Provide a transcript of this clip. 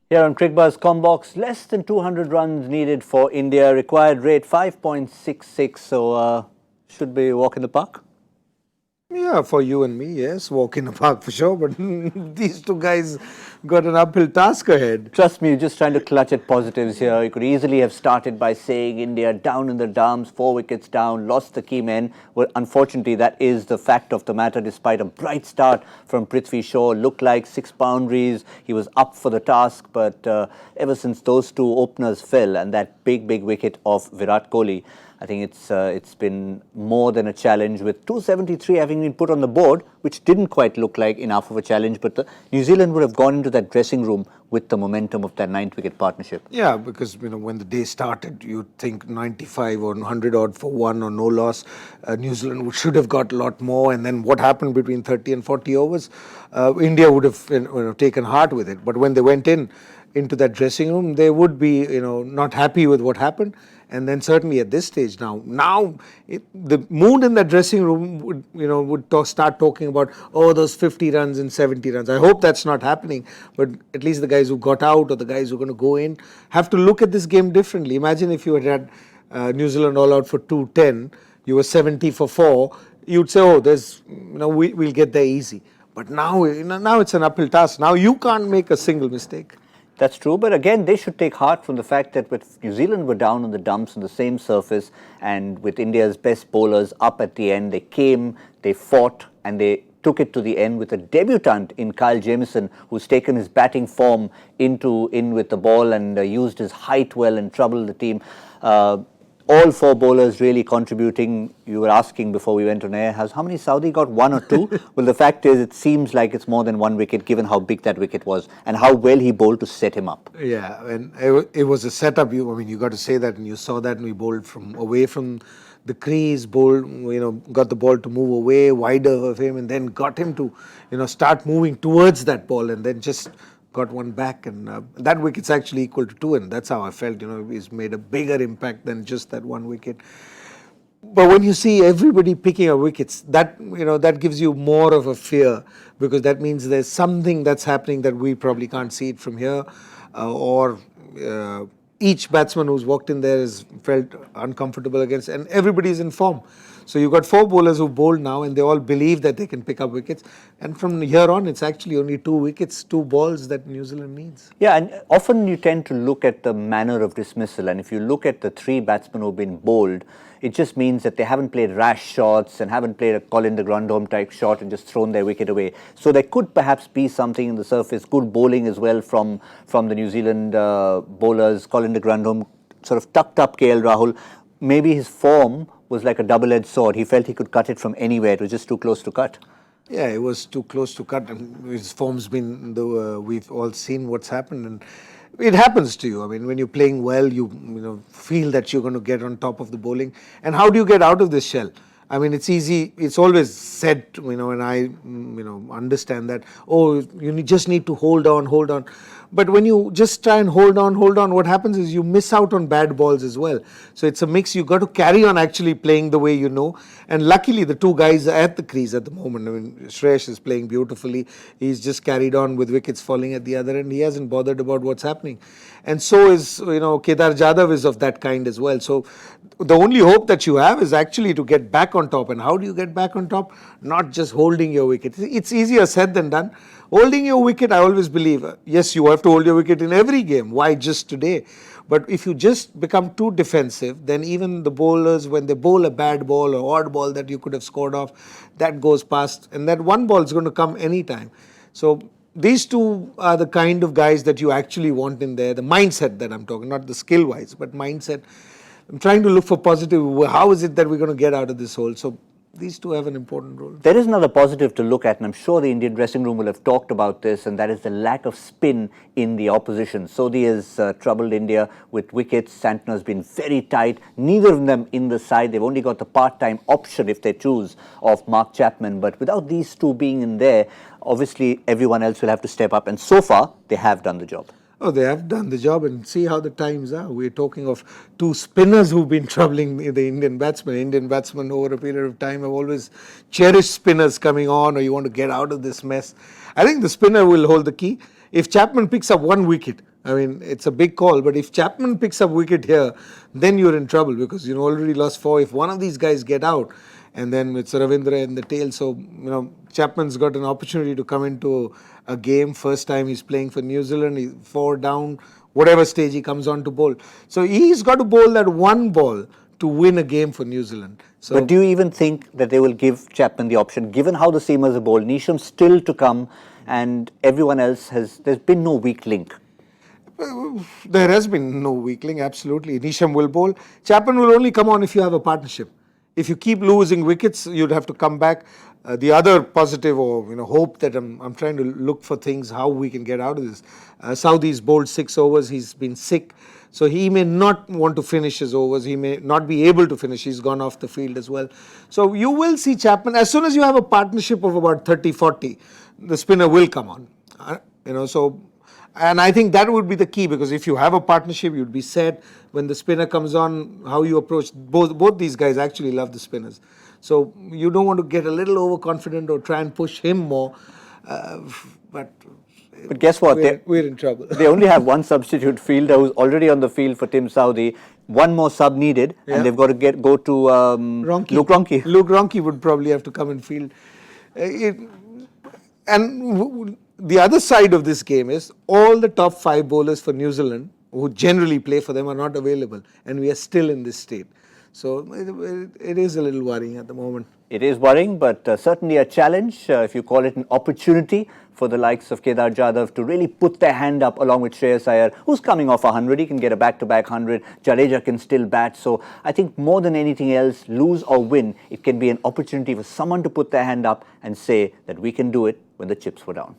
Here on Cricbuzz Comm, less than 200 runs needed for India. Required rate 5.66. So should be walk in the park. Yeah, for you and me, yes, walk in the park for sure. But these two guys got an uphill task ahead. Trust me, just trying to clutch at positives here. You could easily have started by saying India down in the dumps, 4 wickets down, lost the key men. Well, unfortunately, that is the fact of the matter. Despite a bright start from Prithvi Shaw, looked like 6 boundaries. He was up for the task, but ever since those two openers fell and that big wicket of Virat Kohli, I think it's been more than a challenge, with 273 having been put on the board, which didn't quite look like enough of a challenge. But New Zealand would have gone into that dressing room with the momentum of that 9th wicket partnership. Yeah, because when the day started, you'd think 95 or 100 odd for one or no loss. New Zealand should have got a lot more. And then what happened between 30 and 40 overs? India would have taken heart with it. But when they went into that dressing room, they would be not happy with what happened. And then certainly at this stage now the mood in that dressing room would start talking about, oh, those 50 runs and 70 runs. I hope that's not happening, but at least the guys who got out or the guys who are going to go in have to look at this game differently. Imagine if you had New Zealand all out for 210, you were 70 for 4, you'd say, oh, there's we'll get there easy. But now it's an uphill task. Now you can't make a single mistake. That's true, but again, they should take heart from the fact that with New Zealand were down on the dumps on the same surface, and with India's best bowlers up at the end, they came, they fought, and they took it to the end with a debutant in Kyle Jamieson, who's taken his batting form in with the ball and used his height well and troubled the team. All 4 bowlers really contributing. You were asking before we went on air, how many Saudi got, 1 or 2? Well, the fact is, it seems like it's more than 1 wicket, given how big that wicket was and how well he bowled to set him up. Yeah, and it was a setup. You got to say that, and you saw that, and we bowled from away from the crease, got the ball to move away, wider of him, and then got him to, start moving towards that ball, and then just got one back, and that wicket's actually equal to 2, and that's how I felt. He's made a bigger impact than just that 1 wicket. But when you see everybody picking up wickets, that gives you more of a fear, because that means there's something that's happening that we probably can't see it from here, or each batsman who's walked in there has felt uncomfortable against, and everybody's in form. So you've got 4 bowlers who bowled now, and they all believe that they can pick up wickets. And from here on, it's actually only 2 wickets, 2 balls that New Zealand needs. Yeah, and often you tend to look at the manner of dismissal. And if you look at the 3 batsmen who've been bowled, it just means that they haven't played rash shots and haven't played a Colin de Grandhomme type shot and just thrown their wicket away. So there could perhaps be something in the surface, good bowling as well from the New Zealand bowlers. Colin de Grandhomme sort of tucked up KL Rahul. Maybe his form was like a double-edged sword. He felt he could cut it from anywhere. It was just too close to cut. Yeah, it was too close to cut. And his form's been, we've all seen what's happened. And it happens to you. I mean, when you're playing well, you feel that you're going to get on top of the bowling. And how do you get out of this shell? I mean, it's easy. It's always said, and I, understand that, oh, just need to hold on. But when you just try and hold on, what happens is you miss out on bad balls as well. So it's a mix. You got to carry on actually playing the way you know. And luckily, the 2 guys are at the crease at the moment. I mean, Shreyash is playing beautifully. He's just carried on with wickets falling at the other end. He hasn't bothered about what's happening. And so is, Kedar Jadhav is of that kind as well. So the only hope that you have is actually to get back on top. And how do you get back on top? Not just holding your wicket. It's easier said than done. Holding your wicket, I always believe, yes, you have to hold your wicket in every game. Why just today? But if you just become too defensive, then even the bowlers, when they bowl a bad ball or odd ball that you could have scored off, that goes past. And that 1 ball is going to come anytime. So these 2 are the kind of guys that you actually want in there. The mindset that I'm talking, not the skill-wise, but mindset. I'm trying to look for positive. How is it that we're going to get out of this hole? So these 2 have an important role. There is another positive to look at, and I'm sure the Indian dressing room will have talked about this, and that is the lack of spin in the opposition. Sodhi has troubled India with wickets. Santner has been very tight. Neither of them in the side. They've only got the part-time option, if they choose, of Mark Chapman. But without these 2 being in there, obviously everyone else will have to step up, and so far they have done the job. Oh, they have done the job, and see how the times are. We're talking of two spinners who've been troubling the Indian batsmen. Indian batsmen over a period of time have always cherished spinners coming on, or you want to get out of this mess. I think the spinner will hold the key. If Chapman picks up one wicket, I mean, it's a big call, but if Chapman picks up wicket here, then you're in trouble because you already lost 4. If one of these guys get out, and then it's Ravindra in the tail. So, Chapman's got an opportunity to come into a game. First time he's playing for New Zealand, he's 4 down, whatever stage he comes on to bowl. So he's got to bowl that one ball to win a game for New Zealand. So, but do you even think that they will give Chapman the option, given how the seamers are bowled, Neesham still to come, and everyone else there's been no weak link? There has been no weakling, absolutely. Neesham will bowl. Chapman will only come on if you have a partnership. If you keep losing wickets, you'd have to come back. The other positive or hope that I'm trying to look for things, how we can get out of this. Southee's bowled 6 overs. He's been sick. So he may not want to finish his overs. He may not be able to finish. He's gone off the field as well. So you will see Chapman, as soon as you have a partnership of about 30-40, the spinner will come on. And I think that would be the key, because if you have a partnership, you'd be set. When the spinner comes on, how you approach, both these guys actually love the spinners. So you don't want to get a little overconfident or try and push him more. But guess what? We're in trouble. They only have one substitute fielder who's already on the field for Tim Southee. One more sub needed, and they've got to go to Luke Ronchi. Luke Ronchi would probably have to come and field. The other side of this game is all the top 5 bowlers for New Zealand who generally play for them are not available, and we are still in this state. So it is a little worrying at the moment. It is worrying, but certainly a challenge, if you call it an opportunity, for the likes of Kedar Jadhav to really put their hand up along with Shreyas Iyer, who's coming off 100. He can get a back-to-back 100. Jadeja can still bat. So I think more than anything else, lose or win, it can be an opportunity for someone to put their hand up and say that we can do it when the chips were down.